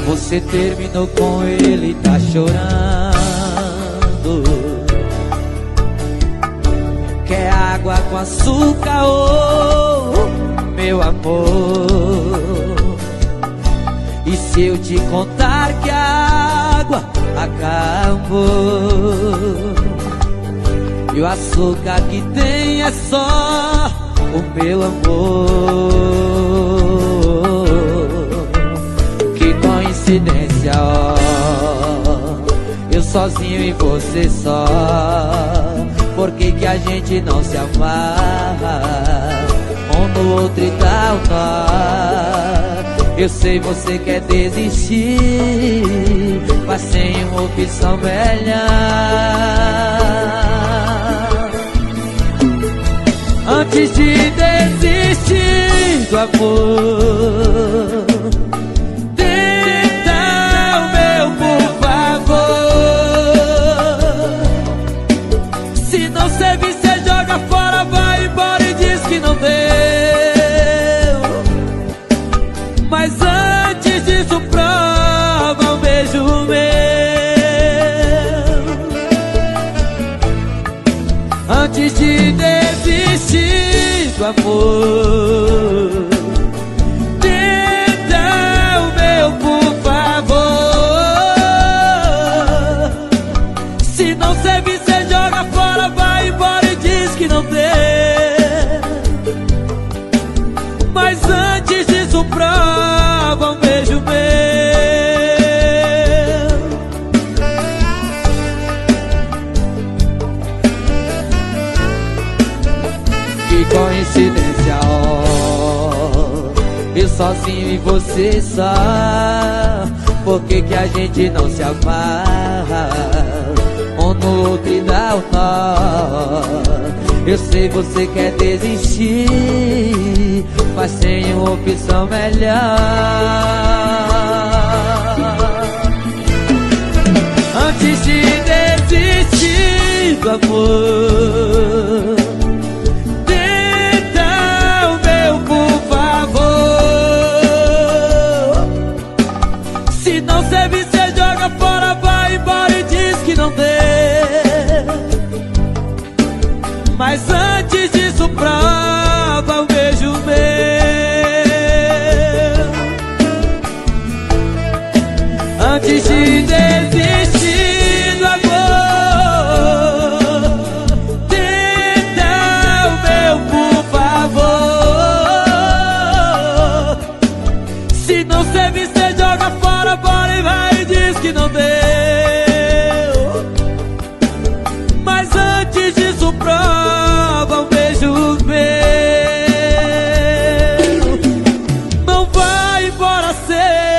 Você terminou com ele, tá chorando. Quer água com açúcar, oh, meu amor? E se eu te contar que a água acabou e o açúcar que tem é só o meu amor? Que coincidência, ó, eu sozinho e você só. Por que que a gente não se amarra um no outro e dá o nó? Eu sei você quer desistir, mas sem uma opção melhor. Antes de desistir do amor, tenta o meu, por favor. Se não servir, cê joga fora, vai embora e diz que não deu. Mas antes disso, prova um beijo meu. Antes de desistir do amor, tenta o meu, por favor. Se não servir, cê joga fora, vai embora e diz que não deu. Mas antes disso, prova um beijo meu. Que coincidência, ó, eu sozinho e você só. Por que que a gente não se amarra um no outro e dá o nó? Eu sei você quer desistir, mas sem uma opção melhor. Antes de desistir do amor, tenta o meu, por favor. Se não servir, cê joga fora, vai embora e diz que não deu. Mas antes disso, prova um beijo meu. Antes de desistir do amor, tenta o meu, por favor. Se não servir, cê joga fora, bora e vai e diz que não deu. Mas antes disso, prova um beijo meu. Não vai embora sem